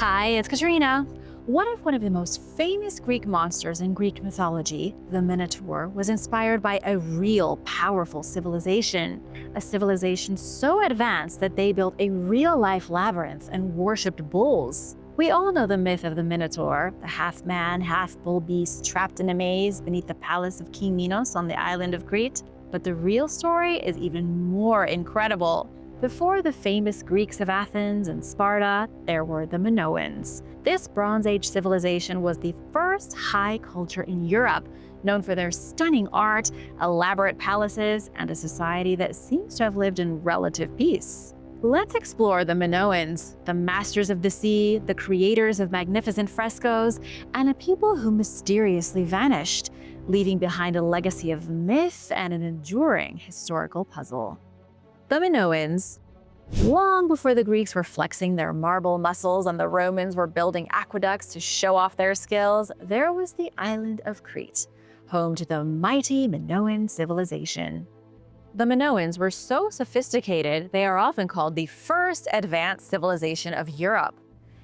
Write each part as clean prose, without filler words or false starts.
Hi, it's Katrina. What if one of the most famous Greek monsters in Greek mythology, the Minotaur, was inspired by a real, powerful civilization? A civilization so advanced that they built a real-life labyrinth and worshipped bulls. We all know the myth of the Minotaur, the half-man, half-bull beast trapped in a maze beneath the palace of King Minos on the island of Crete. But the real story is even more incredible. Before the famous Greeks of Athens and Sparta, there were the Minoans. This Bronze Age civilization was the first high culture in Europe, known for their stunning art, elaborate palaces, and a society that seems to have lived in relative peace. Let's explore the Minoans, the masters of the sea, the creators of magnificent frescoes, and a people who mysteriously vanished, leaving behind a legacy of myth and an enduring historical puzzle. The Minoans. Long before the Greeks were flexing their marble muscles and the Romans were building aqueducts to show off their skills, there was the island of Crete, home to the mighty Minoan civilization. The Minoans were so sophisticated, they are often called the first advanced civilization of Europe.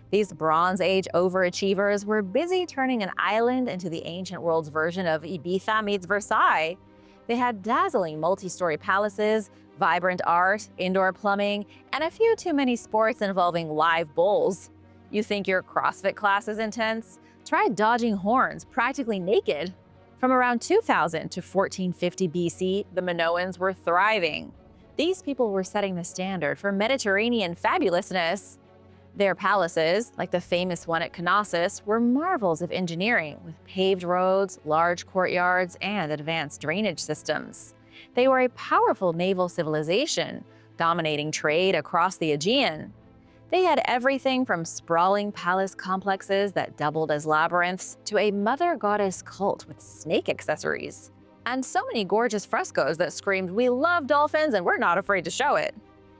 These Bronze Age overachievers were busy turning an island into the ancient world's version of Ibiza meets Versailles. They had dazzling multi-story palaces, vibrant art, indoor plumbing, and a few too many sports involving live bulls. You think your CrossFit class is intense? Try dodging horns practically naked. From around 2000 to 1450 BC, the Minoans were thriving. These people were setting the standard for Mediterranean fabulousness. Their palaces, like the famous one at Knossos, were marvels of engineering with paved roads, large courtyards, and advanced drainage systems. They were a powerful naval civilization, dominating trade across the Aegean. They had everything from sprawling palace complexes that doubled as labyrinths to a mother goddess cult with snake accessories. And so many gorgeous frescoes that screamed, "We love dolphins and we're not afraid to show it."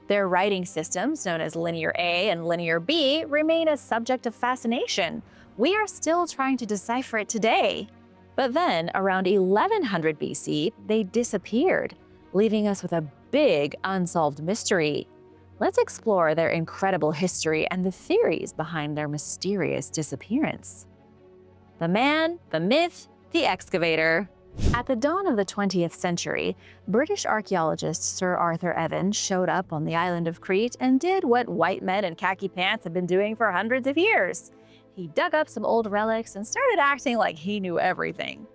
Their writing systems, known as Linear A and Linear B, remain a subject of fascination. We are still trying to decipher it today. But then, around 1100 BC, they disappeared, leaving us with a big unsolved mystery. Let's explore their incredible history and the theories behind their mysterious disappearance. The man, the myth, the excavator. At the dawn of the 20th century, British archaeologist Sir Arthur Evans showed up on the island of Crete and did what white men in khaki pants have been doing for hundreds of years. He dug up some old relics and started acting like he knew everything.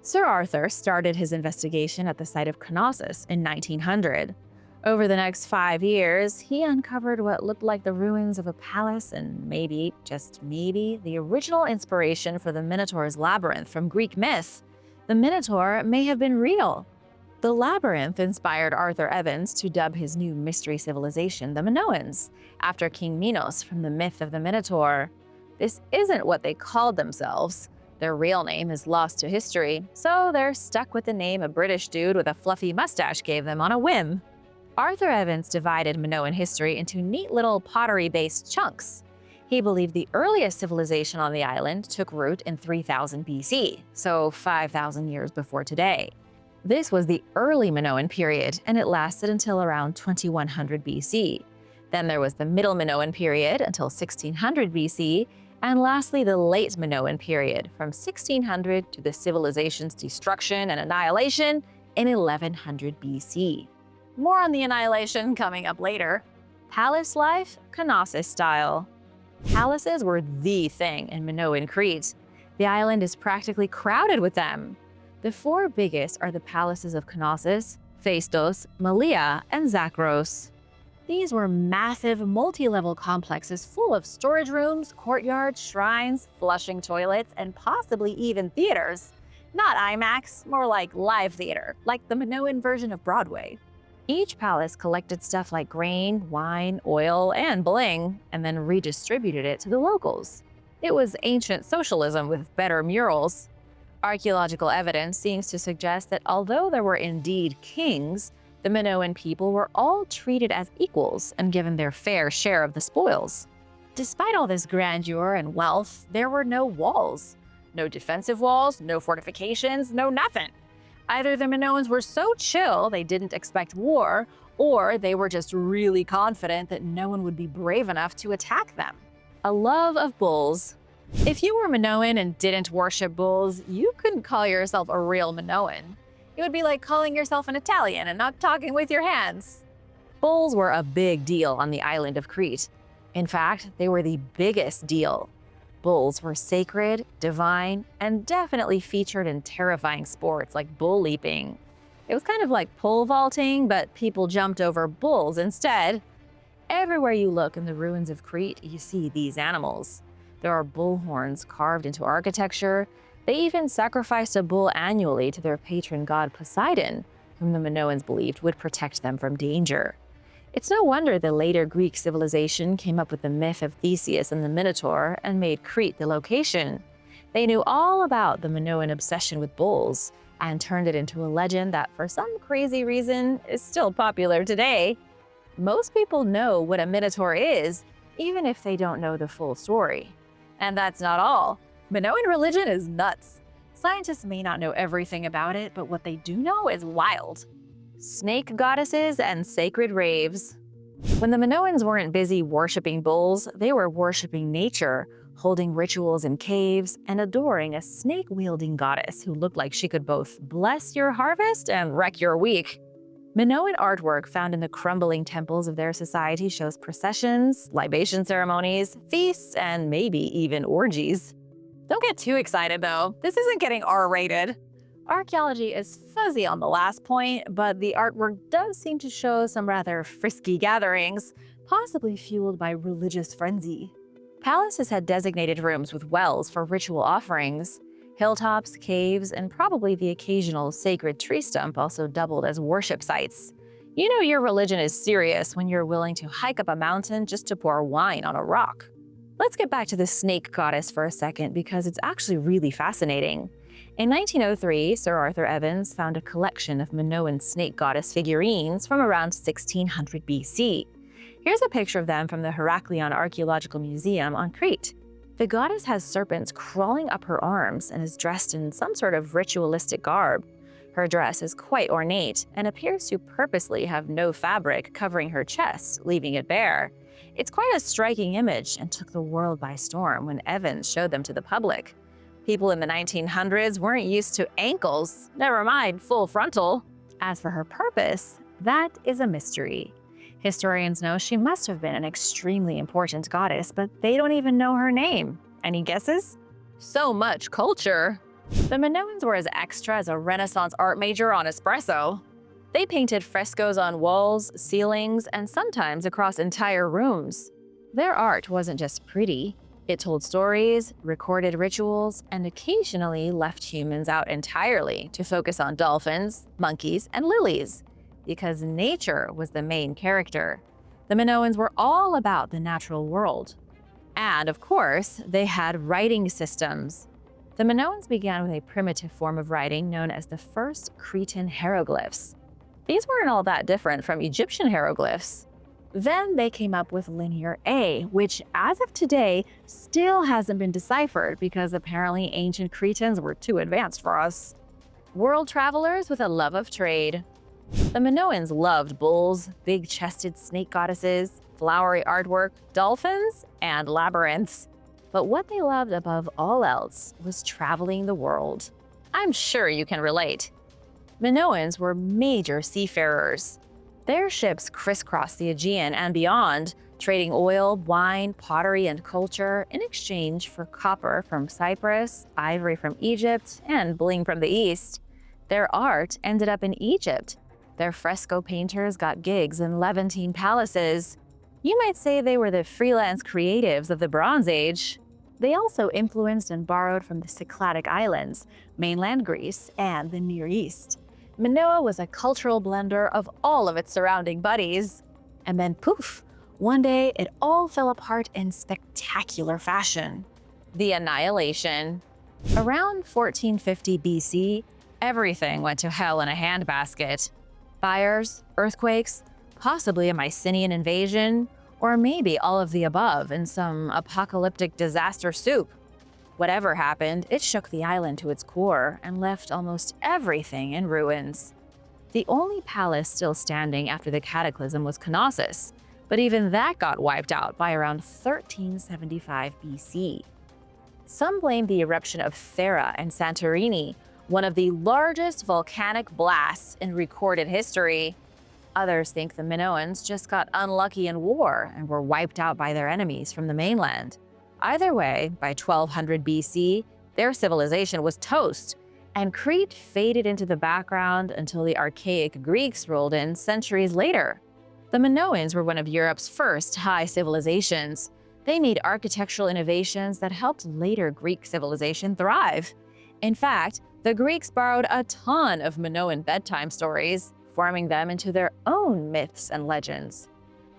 Sir Arthur started his investigation at the site of Knossos in 1900. Over the next 5 years, he uncovered what looked like the ruins of a palace and maybe, just maybe, the original inspiration for the Minotaur's labyrinth from Greek myth. The Minotaur may have been real. The labyrinth inspired Arthur Evans to dub his new mystery civilization the Minoans, after King Minos from the myth of the Minotaur. This isn't what they called themselves. Their real name is lost to history, so they're stuck with the name a British dude with a fluffy mustache gave them on a whim. Arthur Evans divided Minoan history into neat little pottery-based chunks. He believed the earliest civilization on the island took root in 3000 BC, so 5,000 years before today. This was the early Minoan period, and it lasted until around 2100 BC. Then there was the Middle Minoan period until 1600 BC, and lastly the Late Minoan period from 1600 to the civilization's destruction and annihilation in 1100 BC. More on the annihilation coming up later. Palace life, Knossos style. Palaces were the thing in Minoan Crete. The island is practically crowded with them. The 4 biggest are the palaces of Knossos, Phaistos, Malea, and Zakros. These were massive, multi-level complexes full of storage rooms, courtyards, shrines, flushing toilets, and possibly even theaters. Not IMAX, more like live theater, like the Minoan version of Broadway. Each palace collected stuff like grain, wine, oil, and bling, and then redistributed it to the locals. It was ancient socialism with better murals. Archaeological evidence seems to suggest that although there were indeed kings, the Minoan people were all treated as equals and given their fair share of the spoils. Despite all this grandeur and wealth, there were no walls. No defensive walls, no fortifications, no nothing. Either the Minoans were so chill they didn't expect war, or they were just really confident that no one would be brave enough to attack them. a love of bulls. If you were Minoan and didn't worship bulls, you couldn't call yourself a real Minoan. It would be like calling yourself an Italian and not talking with your hands. Bulls were a big deal on the island of Crete. In fact, they were the biggest deal. Bulls were sacred, divine, and definitely featured in terrifying sports like bull leaping. It was kind of like pole vaulting, but people jumped over bulls instead. Everywhere you look in the ruins of Crete, you see these animals. There are bull horns carved into architecture. They even sacrificed a bull annually to their patron god Poseidon, whom the Minoans believed would protect them from danger. It's no wonder the later Greek civilization came up with the myth of Theseus and the Minotaur and made Crete the location. They knew all about the Minoan obsession with bulls and turned it into a legend that, for some crazy reason, is still popular today. Most people know what a Minotaur is, even if they don't know the full story. And that's not all. Minoan religion is nuts. Scientists may not know everything about it, but what they do know is wild. Snake goddesses and sacred raves. When the Minoans weren't busy worshiping bulls, they were worshiping nature, holding rituals in caves, and adoring a snake-wielding goddess who looked like she could both bless your harvest and wreck your week. Minoan artwork found in the crumbling temples of their society shows processions, libation ceremonies, feasts, and maybe even orgies. Don't get too excited though, this isn't getting R-rated. Archaeology is fuzzy on the last point, but the artwork does seem to show some rather frisky gatherings, possibly fueled by religious frenzy. Palaces had designated rooms with wells for ritual offerings. Hilltops, caves, and probably the occasional sacred tree stump also doubled as worship sites. You know your religion is serious when you're willing to hike up a mountain just to pour wine on a rock. Let's get back to the snake goddess for a second because it's actually really fascinating. In 1903, Sir Arthur Evans found a collection of Minoan snake goddess figurines from around 1600 BC. Here's a picture of them from the Heraklion Archaeological Museum on Crete. The goddess has serpents crawling up her arms and is dressed in some sort of ritualistic garb. Her dress is quite ornate and appears to purposely have no fabric covering her chest, leaving it bare. It's quite a striking image and took the world by storm when Evans showed them to the public. People in the 1900s weren't used to ankles, never mind full frontal. As for her purpose, that is a mystery. Historians know she must have been an extremely important goddess, but they don't even know her name. Any guesses? So much culture. The Minoans were as extra as a Renaissance art major on espresso. They painted frescoes on walls, ceilings, and sometimes across entire rooms. Their art wasn't just pretty. It told stories, recorded rituals, and occasionally left humans out entirely to focus on dolphins, monkeys, and lilies. Because nature was the main character. The Minoans were all about the natural world. And of course, they had writing systems. The Minoans began with a primitive form of writing known as the first Cretan hieroglyphs. These weren't all that different from Egyptian hieroglyphs. Then they came up with Linear A, which as of today still hasn't been deciphered because apparently ancient Cretans were too advanced for us. World travelers with a love of trade. The Minoans loved bulls, big-chested snake goddesses, flowery artwork, dolphins, and labyrinths. But what they loved above all else was traveling the world. I'm sure you can relate. Minoans were major seafarers. Their ships crisscrossed the Aegean and beyond, trading oil, wine, pottery, and culture in exchange for copper from Cyprus, ivory from Egypt, and bling from the East. Their art ended up in Egypt. Their fresco painters got gigs in Levantine palaces. You might say they were the freelance creatives of the Bronze Age. They also influenced and borrowed from the Cycladic Islands, mainland Greece, and the Near East. Minoa was a cultural blender of all of its surrounding buddies. And then poof, one day it all fell apart in spectacular fashion. The Annihilation. Around 1450 BC, everything went to hell in a handbasket. Fires, earthquakes, possibly a Mycenaean invasion, or maybe all of the above in some apocalyptic disaster soup. Whatever happened, it shook the island to its core and left almost everything in ruins. The only palace still standing after the cataclysm was Knossos, but even that got wiped out by around 1375 BC. Some blame the eruption of Thera and Santorini, one of the largest volcanic blasts in recorded history. Others think the Minoans just got unlucky in war and were wiped out by their enemies from the mainland. Either way, by 1200 BC, their civilization was toast, and Crete faded into the background until the archaic Greeks rolled in centuries later. The Minoans were one of Europe's first high civilizations. They made architectural innovations that helped later Greek civilization thrive. In fact, the Greeks borrowed a ton of Minoan bedtime stories, forming them into their own myths and legends.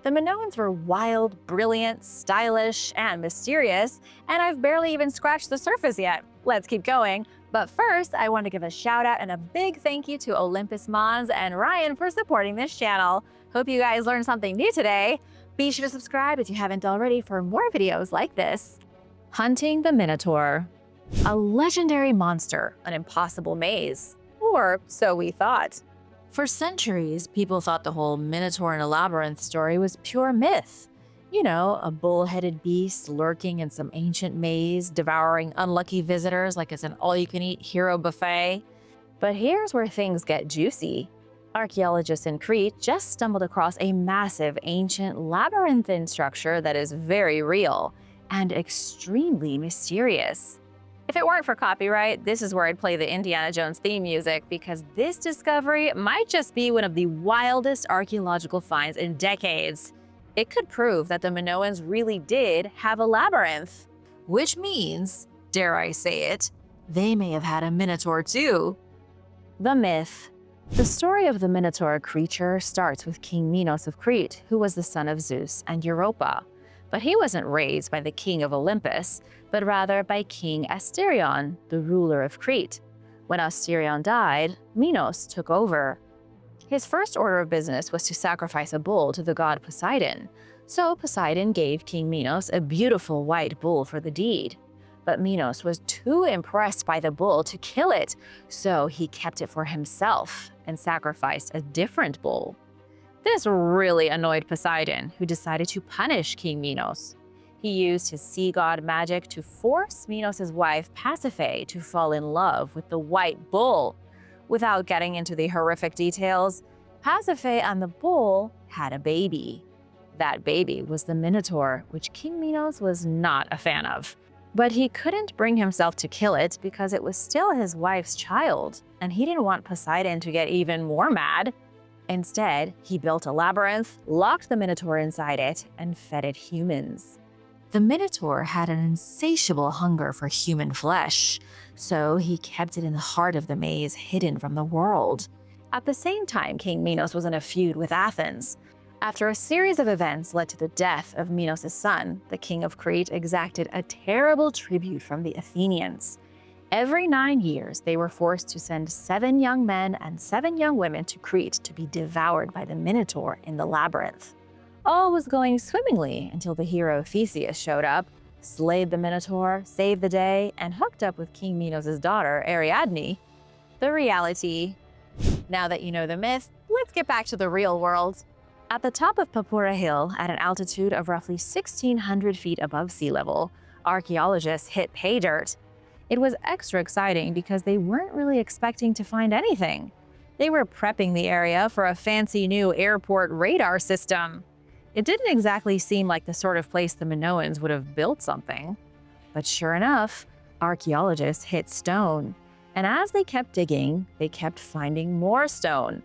The Minoans were wild, brilliant, stylish, and mysterious, and I've barely even scratched the surface yet. Let's keep going. But first, I want to give a shout out and a big thank you to Olympus Mons and Ryan for supporting this channel. Hope you guys learned something new today. Be sure to subscribe if you haven't already for more videos like this. Hunting the Minotaur. A legendary monster, an impossible maze. Or so we thought. For centuries, people thought the whole Minotaur in a labyrinth story was pure myth. You know, a bull-headed beast lurking in some ancient maze, devouring unlucky visitors like it's an all-you-can-eat hero buffet. But here's where things get juicy. Archaeologists in Crete just stumbled across a massive ancient labyrinthine structure that is very real and extremely mysterious. If it weren't for copyright, this is where I'd play the Indiana Jones theme music, because this discovery might just be one of the wildest archaeological finds in decades. It could prove that the Minoans really did have a labyrinth, which means, dare I say it, they may have had a Minotaur too. The myth. The story of the Minotaur creature starts with King Minos of Crete, who was the son of Zeus and Europa. But he wasn't raised by the king of Olympus, but rather by King Asterion, the ruler of Crete. When Asterion died, Minos took over. His first order of business was to sacrifice a bull to the god Poseidon. So Poseidon gave King Minos a beautiful white bull for the deed. But Minos was too impressed by the bull to kill it, so he kept it for himself and sacrificed a different bull. This really annoyed Poseidon, who decided to punish King Minos. He used his sea god magic to force Minos' wife Pasiphae to fall in love with the white bull. Without getting into the horrific details, Pasiphae and the bull had a baby. That baby was the Minotaur, which King Minos was not a fan of. But he couldn't bring himself to kill it because it was still his wife's child, and he didn't want Poseidon to get even more mad. Instead, he built a labyrinth, locked the Minotaur inside it, and fed it humans. The Minotaur had an insatiable hunger for human flesh, so he kept it in the heart of the maze, hidden from the world. At the same time, King Minos was in a feud with Athens. After a series of events led to the death of Minos' son, the king of Crete exacted a terrible tribute from the Athenians. Every 9 years, they were forced to send 7 young men and 7 young women to Crete to be devoured by the Minotaur in the labyrinth. All was going swimmingly until the hero Theseus showed up, slayed the Minotaur, saved the day, and hooked up with King Minos' daughter, Ariadne. The reality. Now that you know the myth, let's get back to the real world. At the top of Papura Hill, at an altitude of roughly 1,600 feet above sea level, archaeologists hit pay dirt. It was extra exciting because they weren't really expecting to find anything. They were prepping the area for a fancy new airport radar system. It didn't exactly seem like the sort of place the Minoans would have built something. But sure enough, archaeologists hit stone. And as they kept digging, they kept finding more stone.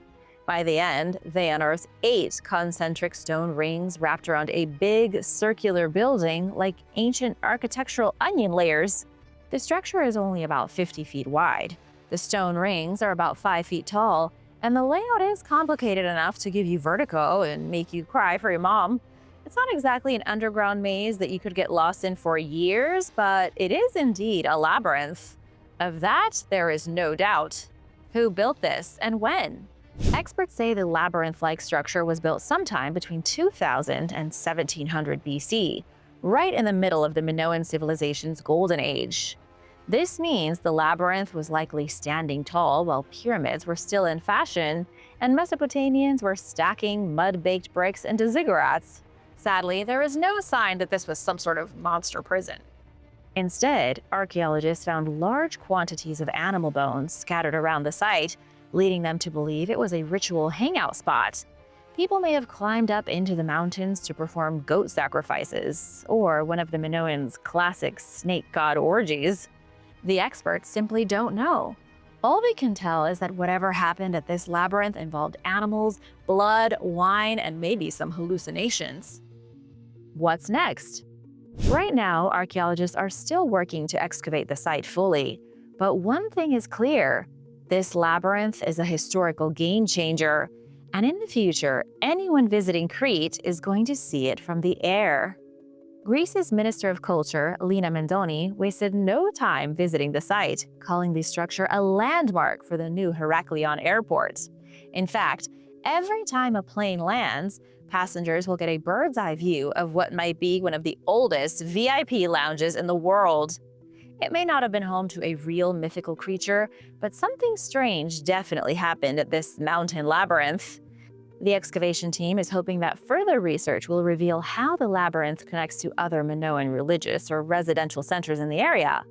By the end, they unearthed 8 concentric stone rings wrapped around a big circular building like ancient architectural onion layers. The structure is only about 50 feet wide. The stone rings are about 5 feet tall, and the layout is complicated enough to give you vertigo and make you cry for your mom. It's not exactly an underground maze that you could get lost in for years, but it is indeed a labyrinth. Of that, there is no doubt. Who built this and when? Experts say the labyrinth-like structure was built sometime between 2000 and 1700 BC, right in the middle of the Minoan civilization's golden age. This means the labyrinth was likely standing tall while pyramids were still in fashion, and Mesopotamians were stacking mud-baked bricks into ziggurats. Sadly, there is no sign that this was some sort of monster prison. Instead, archaeologists found large quantities of animal bones scattered around the site, leading them to believe it was a ritual hangout spot. People may have climbed up into the mountains to perform goat sacrifices, or one of the Minoans' classic snake god orgies. The experts simply don't know. All we can tell is that whatever happened at this labyrinth involved animals, blood, wine, and maybe some hallucinations. What's next? Right now, archaeologists are still working to excavate the site fully. But one thing is clear: this labyrinth is a historical game changer. And in the future, anyone visiting Crete is going to see it from the air. Greece's Minister of Culture, Lina Mendoni, wasted no time visiting the site, calling the structure a landmark for the new Heraklion airport. In fact, every time a plane lands, passengers will get a bird's eye view of what might be one of the oldest VIP lounges in the world. It may not have been home to a real mythical creature, but something strange definitely happened at this mountain labyrinth. The excavation team is hoping that further research will reveal how the labyrinth connects to other Minoan religious or residential centers in the area.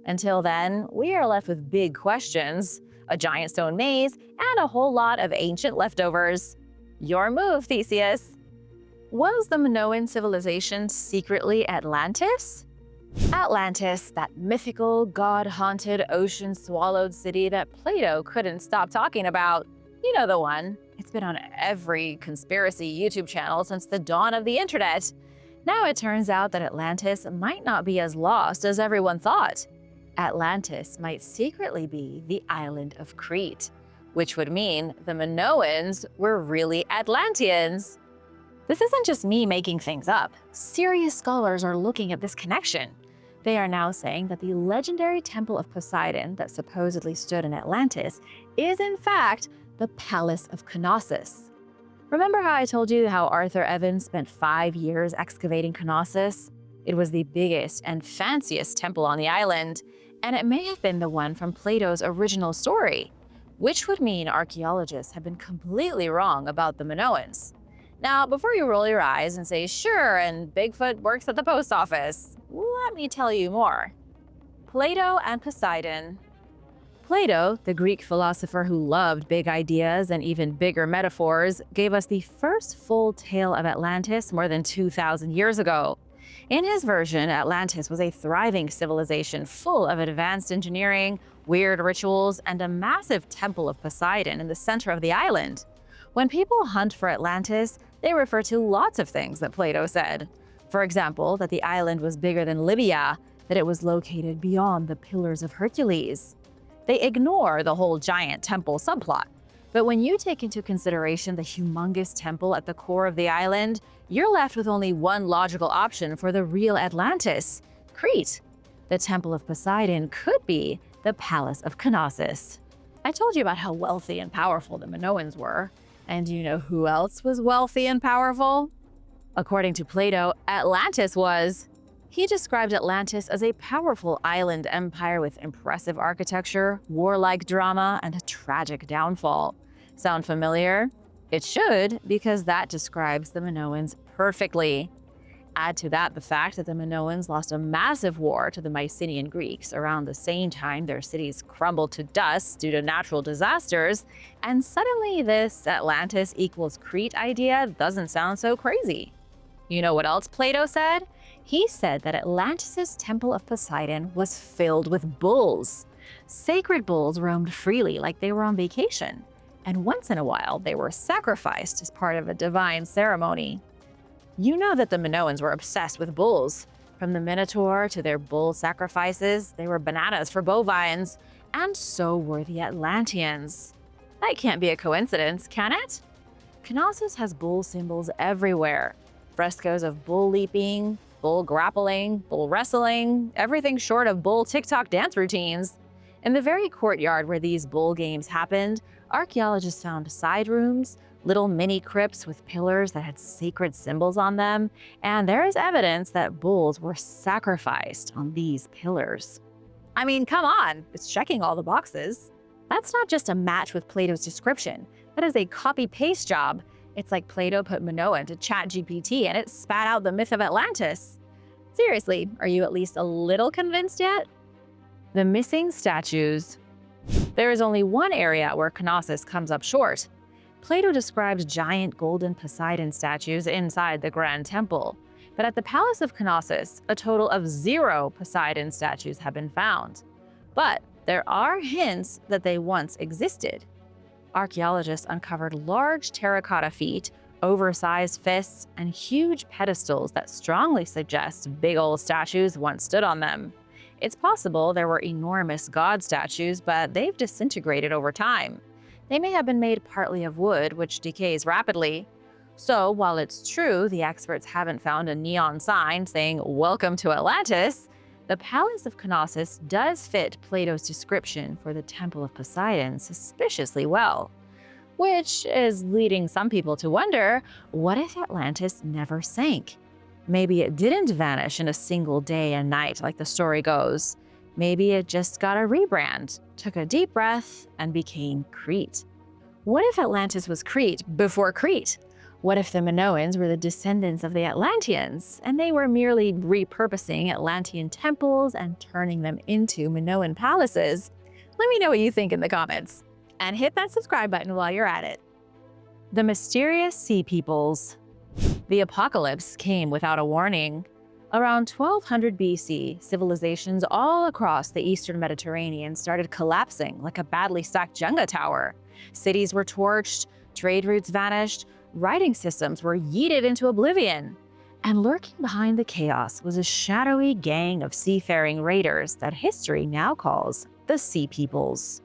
Until then, we are left with big questions, a giant stone maze, and a whole lot of ancient leftovers. Your move, Theseus! Was the Minoan civilization secretly Atlantis? Atlantis, that mythical, god-haunted, ocean-swallowed city that Plato couldn't stop talking about. You know the one. It's been on every conspiracy YouTube channel since the dawn of the internet. Now it turns out that Atlantis might not be as lost as everyone thought. Atlantis might secretly be the island of Crete, which would mean the Minoans were really Atlanteans. This isn't just me making things up. Serious scholars are looking at this connection. They are now saying that the legendary Temple of Poseidon that supposedly stood in Atlantis is in fact the Palace of Knossos. Remember how I told you how Arthur Evans spent 5 years excavating Knossos? It was the biggest and fanciest temple on the island, and it may have been the one from Plato's original story, which would mean archaeologists have been completely wrong about the Minoans. Now, before you roll your eyes and say, sure, and Bigfoot works at the post office, let me tell you more. Plato and Poseidon. Plato, the Greek philosopher who loved big ideas and even bigger metaphors, gave us the first full tale of Atlantis more than 2,000 years ago. In his version, Atlantis was a thriving civilization full of advanced engineering, weird rituals, and a massive temple of Poseidon in the center of the island. When people hunt for Atlantis, they refer to lots of things that Plato said. For example, that the island was bigger than Libya, that it was located beyond the Pillars of Hercules. They ignore the whole giant temple subplot. But when you take into consideration the humongous temple at the core of the island, you're left with only one logical option for the real Atlantis: Crete. The Temple of Poseidon could be the Palace of Knossos. I told you about how wealthy and powerful the Minoans were. And do you know who else was wealthy and powerful? According to Plato, Atlantis was. He described Atlantis as a powerful island empire with impressive architecture, warlike drama, and a tragic downfall. Sound familiar? It should, because that describes the Minoans perfectly. Add to that the fact that the Minoans lost a massive war to the Mycenaean Greeks around the same time their cities crumbled to dust due to natural disasters, and suddenly this Atlantis equals Crete idea doesn't sound so crazy. You know what else Plato said? He said that Atlantis' Temple of Poseidon was filled with bulls. Sacred bulls roamed freely like they were on vacation, and once in a while they were sacrificed as part of a divine ceremony. You know that the Minoans were obsessed with bulls. From the Minotaur to their bull sacrifices, they were bananas for bovines, and so were the Atlanteans. That can't be a coincidence, can it? Knossos has bull symbols everywhere. Frescoes of bull leaping, bull grappling, bull wrestling, everything short of bull TikTok dance routines. In the very courtyard where these bull games happened, archaeologists found side rooms, little mini crypts with pillars that had sacred symbols on them, and there is evidence that bulls were sacrificed on these pillars. I mean, come on, it's checking all the boxes. That's not just a match with Plato's description. That is a copy-paste job. It's like Plato put Minoan to ChatGPT and it spat out the myth of Atlantis. Seriously, are you at least a little convinced yet? The missing statues. There is only one area where Knossos comes up short. Plato described giant golden Poseidon statues inside the Grand Temple, but at the Palace of Knossos, a total of 0 Poseidon statues have been found. But there are hints that they once existed. Archaeologists uncovered large terracotta feet, oversized fists, and huge pedestals that strongly suggest big old statues once stood on them. It's possible there were enormous god statues, but they've disintegrated over time. They may have been made partly of wood, which decays rapidly. So while it's true the experts haven't found a neon sign saying "Welcome to Atlantis," the Palace of Knossos does fit Plato's description for the Temple of Poseidon suspiciously well. Which is leading some people to wonder, what if Atlantis never sank? Maybe it didn't vanish in a single day and night like the story goes. Maybe it just got a rebrand, took a deep breath, and became Crete. What if Atlantis was Crete before Crete? What if the Minoans were the descendants of the Atlanteans, and they were merely repurposing Atlantean temples and turning them into Minoan palaces? Let me know what you think in the comments. And hit that subscribe button while you're at it. The mysterious sea peoples. The apocalypse came without a warning. Around 1200 BC, civilizations all across the eastern Mediterranean started collapsing like a badly stacked Jenga tower. Cities were torched, trade routes vanished, writing systems were yeeted into oblivion. And lurking behind the chaos was a shadowy gang of seafaring raiders that history now calls the Sea Peoples.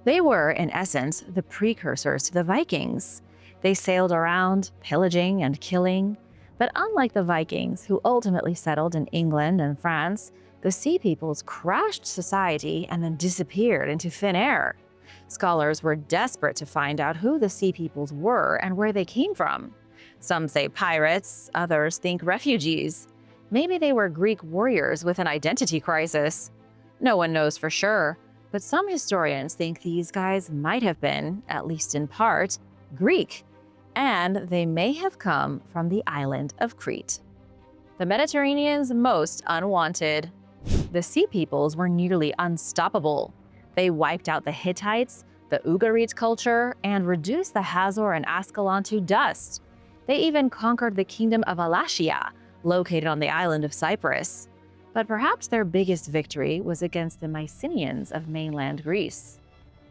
They were, in essence, the precursors to the Vikings. They sailed around, pillaging and killing. But unlike the Vikings, who ultimately settled in England and France, the Sea Peoples crashed society and then disappeared into thin air. Scholars were desperate to find out who the Sea Peoples were and where they came from. Some say pirates, others think refugees. Maybe they were Greek warriors with an identity crisis. No one knows for sure, but some historians think these guys might have been, at least in part, Greek. And they may have come from the island of Crete. The Mediterranean's most unwanted. The Sea Peoples were nearly unstoppable. They wiped out the Hittites, the Ugarit culture, and reduced the Hazor and Ascalon to dust. They even conquered the kingdom of Alashia, located on the island of Cyprus. But perhaps their biggest victory was against the Mycenaeans of mainland Greece.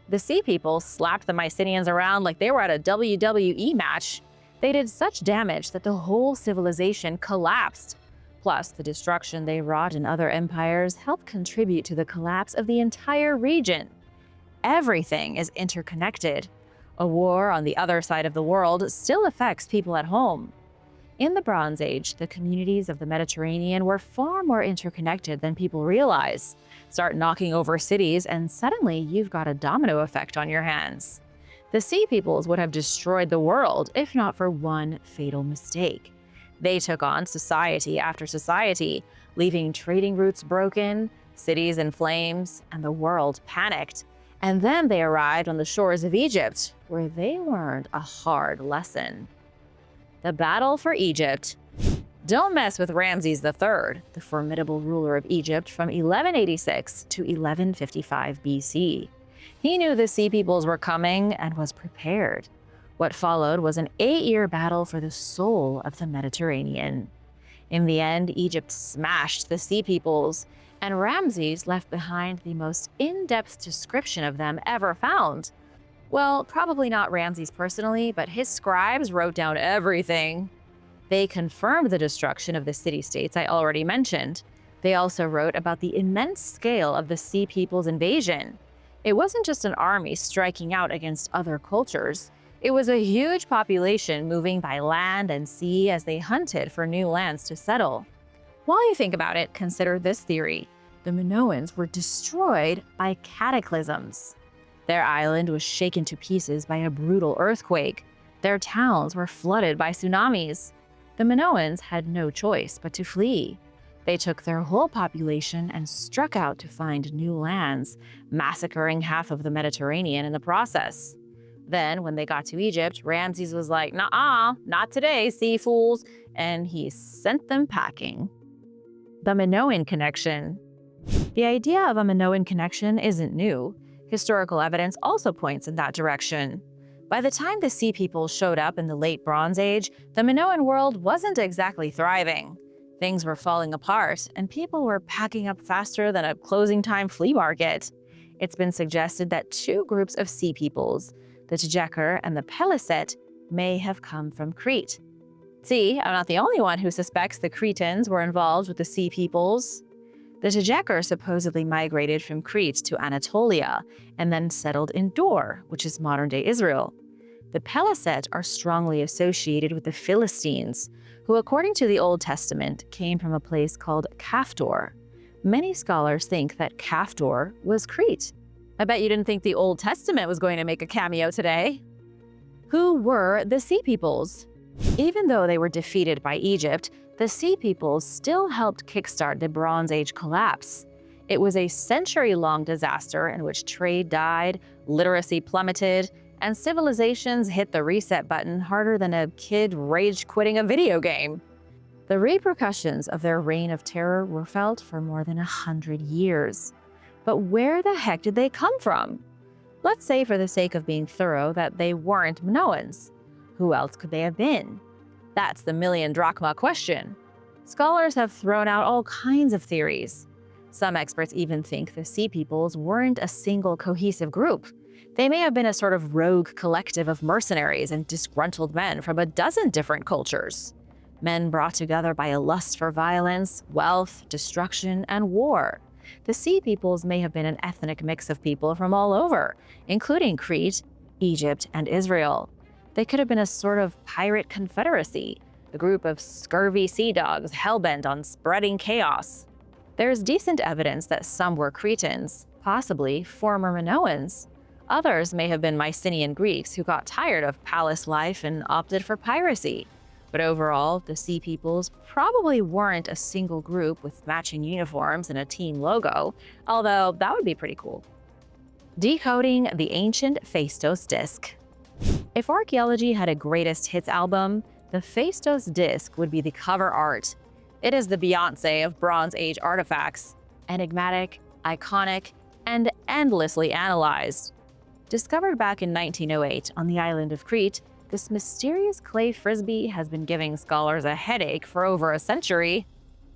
The Sea Peoples slapped the Mycenaeans around like they were at a WWE match. They did such damage that the whole civilization collapsed. Plus, the destruction they wrought in other empires helped contribute to the collapse of the entire region. Everything is interconnected. A war on the other side of the world still affects people at home. In the Bronze Age, the communities of the Mediterranean were far more interconnected than people realize. Start knocking over cities, and suddenly you've got a domino effect on your hands. The Sea Peoples would have destroyed the world if not for one fatal mistake. They took on society after society, leaving trading routes broken, cities in flames, and the world panicked. And then they arrived on the shores of Egypt, where they learned a hard lesson. The battle for Egypt. Don't mess with Ramses III, the formidable ruler of Egypt from 1186 to 1155 BC. He knew the Sea Peoples were coming and was prepared. What followed was an 8-year battle for the soul of the Mediterranean. In the end, Egypt smashed the Sea Peoples, and Ramses left behind the most in-depth description of them ever found. Well, probably not Ramses personally, but his scribes wrote down everything. They confirmed the destruction of the city-states I already mentioned. They also wrote about the immense scale of the Sea Peoples' invasion. It wasn't just an army striking out against other cultures. It was a huge population moving by land and sea as they hunted for new lands to settle. While you think about it, consider this theory. The Minoans were destroyed by cataclysms. Their island was shaken to pieces by a brutal earthquake. Their towns were flooded by tsunamis. The Minoans had no choice but to flee. They took their whole population and struck out to find new lands, massacring half of the Mediterranean in the process. Then, when they got to Egypt, Ramses was like, "Nuh-uh, not today, sea fools," and he sent them packing. The Minoan connection. The idea of a Minoan connection isn't new. Historical evidence also points in that direction. By the time the Sea Peoples showed up in the Late Bronze Age, the Minoan world wasn't exactly thriving. Things were falling apart, and people were packing up faster than a closing-time flea market. It's been suggested that two groups of Sea Peoples, the Tajeker and the Peliset, may have come from Crete. See, I'm not the only one who suspects the Cretans were involved with the Sea Peoples. The Tajeker supposedly migrated from Crete to Anatolia and then settled in Dor, which is modern-day Israel. The Peliset are strongly associated with the Philistines, who, according to the Old Testament, came from a place called Kaftor. Many scholars think that Kaftor was Crete. I bet you didn't think the Old Testament was going to make a cameo today. Who were the Sea Peoples? Even though they were defeated by Egypt, the Sea Peoples still helped kickstart the Bronze Age collapse. It was a century-long disaster in which trade died, literacy plummeted, and civilizations hit the reset button harder than a kid rage-quitting a video game. The repercussions of their reign of terror were felt for more than 100 years. But where the heck did they come from? Let's say, for the sake of being thorough, that they weren't Minoans. Who else could they have been? That's the million-drachma question. Scholars have thrown out all kinds of theories. Some experts even think the Sea Peoples weren't a single cohesive group. They may have been a sort of rogue collective of mercenaries and disgruntled men from a dozen different cultures. Men brought together by a lust for violence, wealth, destruction, and war. The Sea Peoples may have been an ethnic mix of people from all over, including Crete, Egypt, and Israel. They could have been a sort of pirate confederacy, a group of scurvy sea dogs hell-bent on spreading chaos. There's decent evidence that some were Cretans, possibly former Minoans. Others may have been Mycenaean Greeks who got tired of palace life and opted for piracy. But overall, the Sea Peoples probably weren't a single group with matching uniforms and a team logo, although that would be pretty cool. Decoding the ancient Phaistos disc. If archaeology had a greatest hits album, the Phaistos disc would be the cover art. It is the Beyoncé of Bronze Age artifacts, enigmatic, iconic, and endlessly analyzed. Discovered back in 1908 on the island of Crete, this mysterious clay frisbee has been giving scholars a headache for over a century.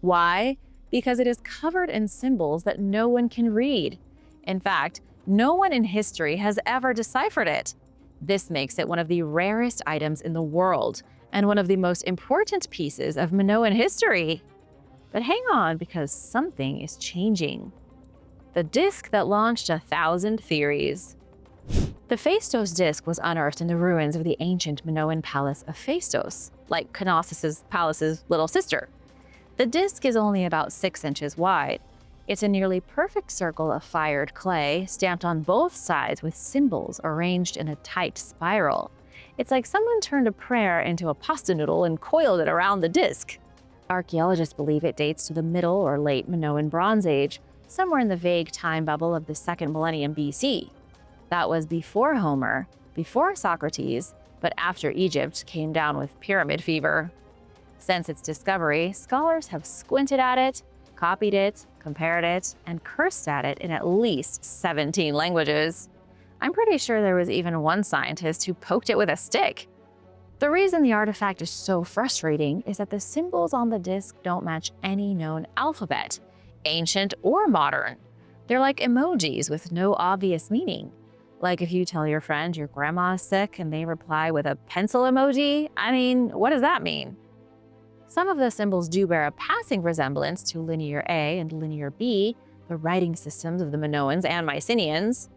Why? Because it is covered in symbols that no one can read. In fact, no one in history has ever deciphered it. This makes it one of the rarest items in the world and one of the most important pieces of Minoan history. But hang on, because something is changing. The disc that launched 1,000 theories. The Phaistos disc was unearthed in the ruins of the ancient Minoan palace of Phaistos, like Knossos' palace's little sister. The disc is only about 6 inches wide. It's a nearly perfect circle of fired clay, stamped on both sides with symbols arranged in a tight spiral. It's like someone turned a prayer into a pasta noodle and coiled it around the disc. Archaeologists believe it dates to the Middle or Late Minoan Bronze Age, somewhere in the vague time bubble of the 2nd millennium BC. That was before Homer, before Socrates, but after Egypt came down with pyramid fever. Since its discovery, scholars have squinted at it, copied it, compared it, and cursed at it in at least 17 languages. I'm pretty sure there was even one scientist who poked it with a stick. The reason the artifact is so frustrating is that the symbols on the disc don't match any known alphabet, ancient or modern. They're like emojis with no obvious meaning. Like if you tell your friend your grandma is sick and they reply with a pencil emoji, I mean, what does that mean? Some of the symbols do bear a passing resemblance to Linear A and Linear B, the writing systems of the Minoans and Mycenaeans.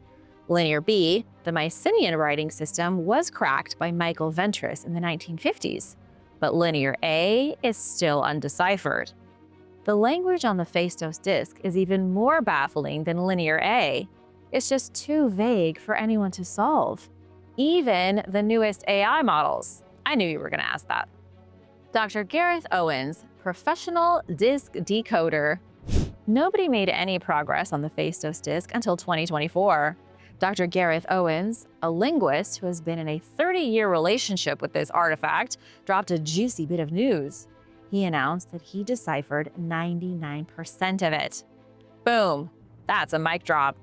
Linear B, the Mycenaean writing system, was cracked by Michael Ventris in the 1950s, but Linear A is still undeciphered. The language on the Phaistos disc is even more baffling than Linear A. It's just too vague for anyone to solve. Even the newest AI models. I knew you were going to ask that. Dr. Gareth Owens, professional disc decoder. Nobody made any progress on the Phaistos disc until 2024. Dr. Gareth Owens, a linguist who has been in a 30-year relationship with this artifact, dropped a juicy bit of news. He announced that he deciphered 99% of it. Boom! That's a mic drop.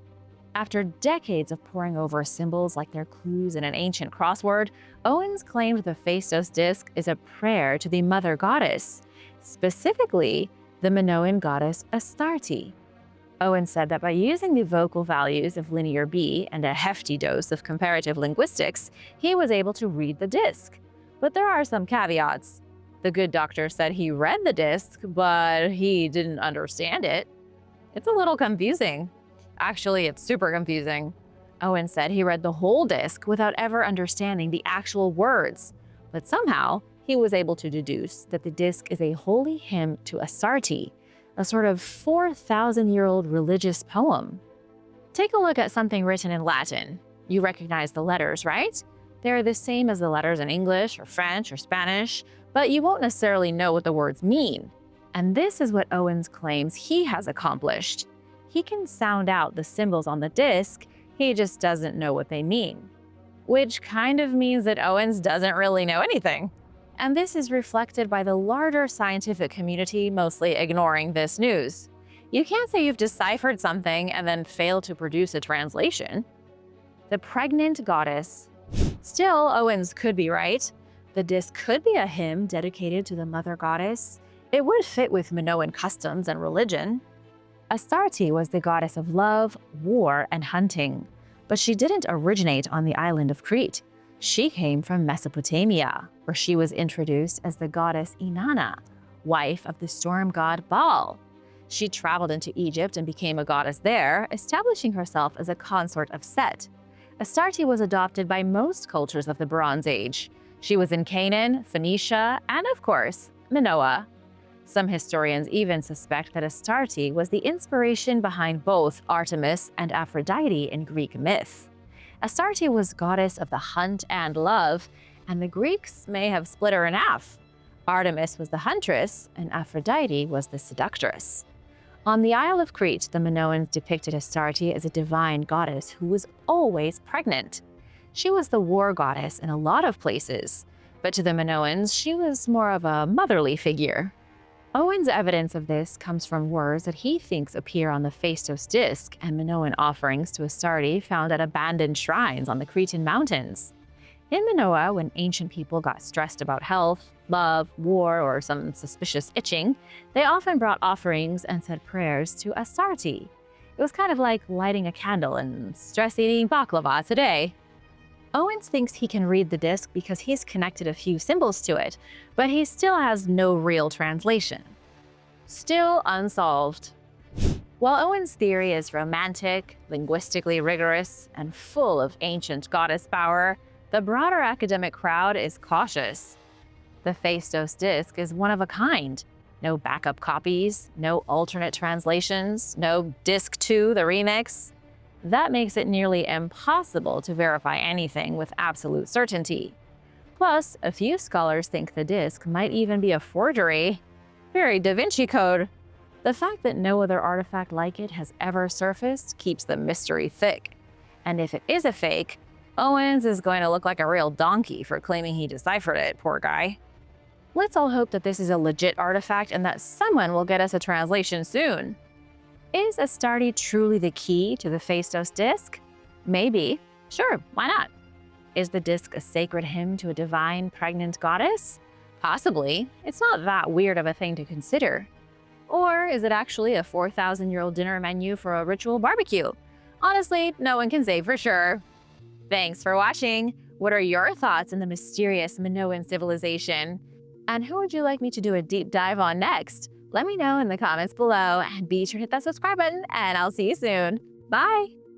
After decades of poring over symbols like they're clues in an ancient crossword, Owens claimed the Phaistos disc is a prayer to the mother goddess, specifically the Minoan goddess Astarte. Owens said that by using the vocal values of linear B and a hefty dose of comparative linguistics, he was able to read the disc. But there are some caveats. The good doctor said he read the disc, but he didn't understand it. It's a little confusing. Actually, it's super confusing. Owens said he read the whole disc without ever understanding the actual words, but somehow he was able to deduce that the disc is a holy hymn to Astarte, a sort of 4,000-year-old religious poem. Take a look at something written in Latin. You recognize the letters, right? They're the same as the letters in English or French or Spanish, but you won't necessarily know what the words mean. And this is what Owens claims he has accomplished. He can sound out the symbols on the disc, he just doesn't know what they mean. Which kind of means that Owens doesn't really know anything. And this is reflected by the larger scientific community mostly ignoring this news. You can't say you've deciphered something and then fail to produce a translation. The pregnant goddess. Still, Owens could be right. The disc could be a hymn dedicated to the mother goddess. It would fit with Minoan customs and religion. Astarte was the goddess of love, war, and hunting, but she didn't originate on the island of Crete. She came from Mesopotamia, where she was introduced as the goddess Inanna, wife of the storm god Baal. She traveled into Egypt and became a goddess there, establishing herself as a consort of Set. Astarte was adopted by most cultures of the Bronze Age. She was in Canaan, Phoenicia, and of course, Minoa. Some historians even suspect that Astarte was the inspiration behind both Artemis and Aphrodite in Greek myth. Astarte was goddess of the hunt and love, and the Greeks may have split her in half. Artemis was the huntress, and Aphrodite was the seductress. On the Isle of Crete, the Minoans depicted Astarte as a divine goddess who was always pregnant. She was the war goddess in a lot of places, but to the Minoans, she was more of a motherly figure. Owens' evidence of this comes from words that he thinks appear on the Phaistos disc and Minoan offerings to Astarte found at abandoned shrines on the Cretan mountains. In Minoa, when ancient people got stressed about health, love, war, or some suspicious itching, they often brought offerings and said prayers to Astarte. It was kind of like lighting a candle and stress-eating baklava today. Owens thinks he can read the disc because he's connected a few symbols to it, but he still has no real translation. Still unsolved. While Owens' theory is romantic, linguistically rigorous, and full of ancient goddess power, the broader academic crowd is cautious. The Phaistos disc is one of a kind. No backup copies, no alternate translations, no Disc 2, the remix. That makes it nearly impossible to verify anything with absolute certainty. Plus, a few scholars think the disc might even be a forgery. Very Da Vinci Code. The fact that no other artifact like it has ever surfaced keeps the mystery thick. And if it is a fake, Owens is going to look like a real donkey for claiming he deciphered it, poor guy. Let's all hope that this is a legit artifact and that someone will get us a translation soon. Is Astarte truly the key to the Phaistos disc? Maybe. Sure, why not? Is the disc a sacred hymn to a divine pregnant goddess? Possibly. It's not that weird of a thing to consider. Or is it actually a 4,000-year-old dinner menu for a ritual barbecue? Honestly, no one can say for sure. Thanks for watching. What are your thoughts on the mysterious Minoan civilization? And who would you like me to do a deep dive on next? Let me know in the comments below, and be sure to hit that subscribe button, and I'll see you soon. Bye!